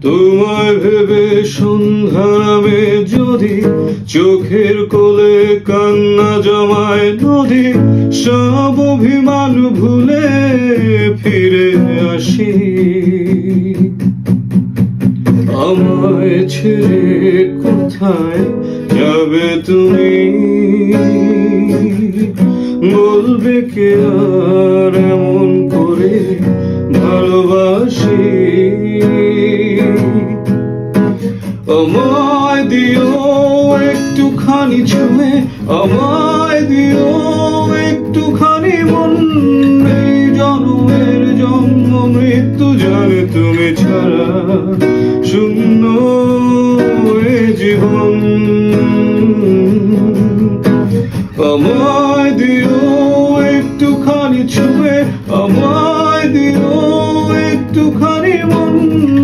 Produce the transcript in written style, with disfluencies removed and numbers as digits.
তোমায় ভেবে সন্ধ্যা নামে যদি চোখের কোলে কান্না জমায় নদী, সব অভিমান ভুলে ফিরে আসি। আমায় ছেড়ে কোথায় যাবে তুমি, বলবে কে আর এমন করে ভালোবাসি। আমায় দিও একটুখানি ছুঁয়ে, আমায় দিও একটুখানি মন, এই জন্মের জন্ম মৃত্যু জানে তুমি ছাড়া শূন্য এ জীবন। আমায় দিও একটুখানি ছুঁয়ে, আমায় দিও একটুখানি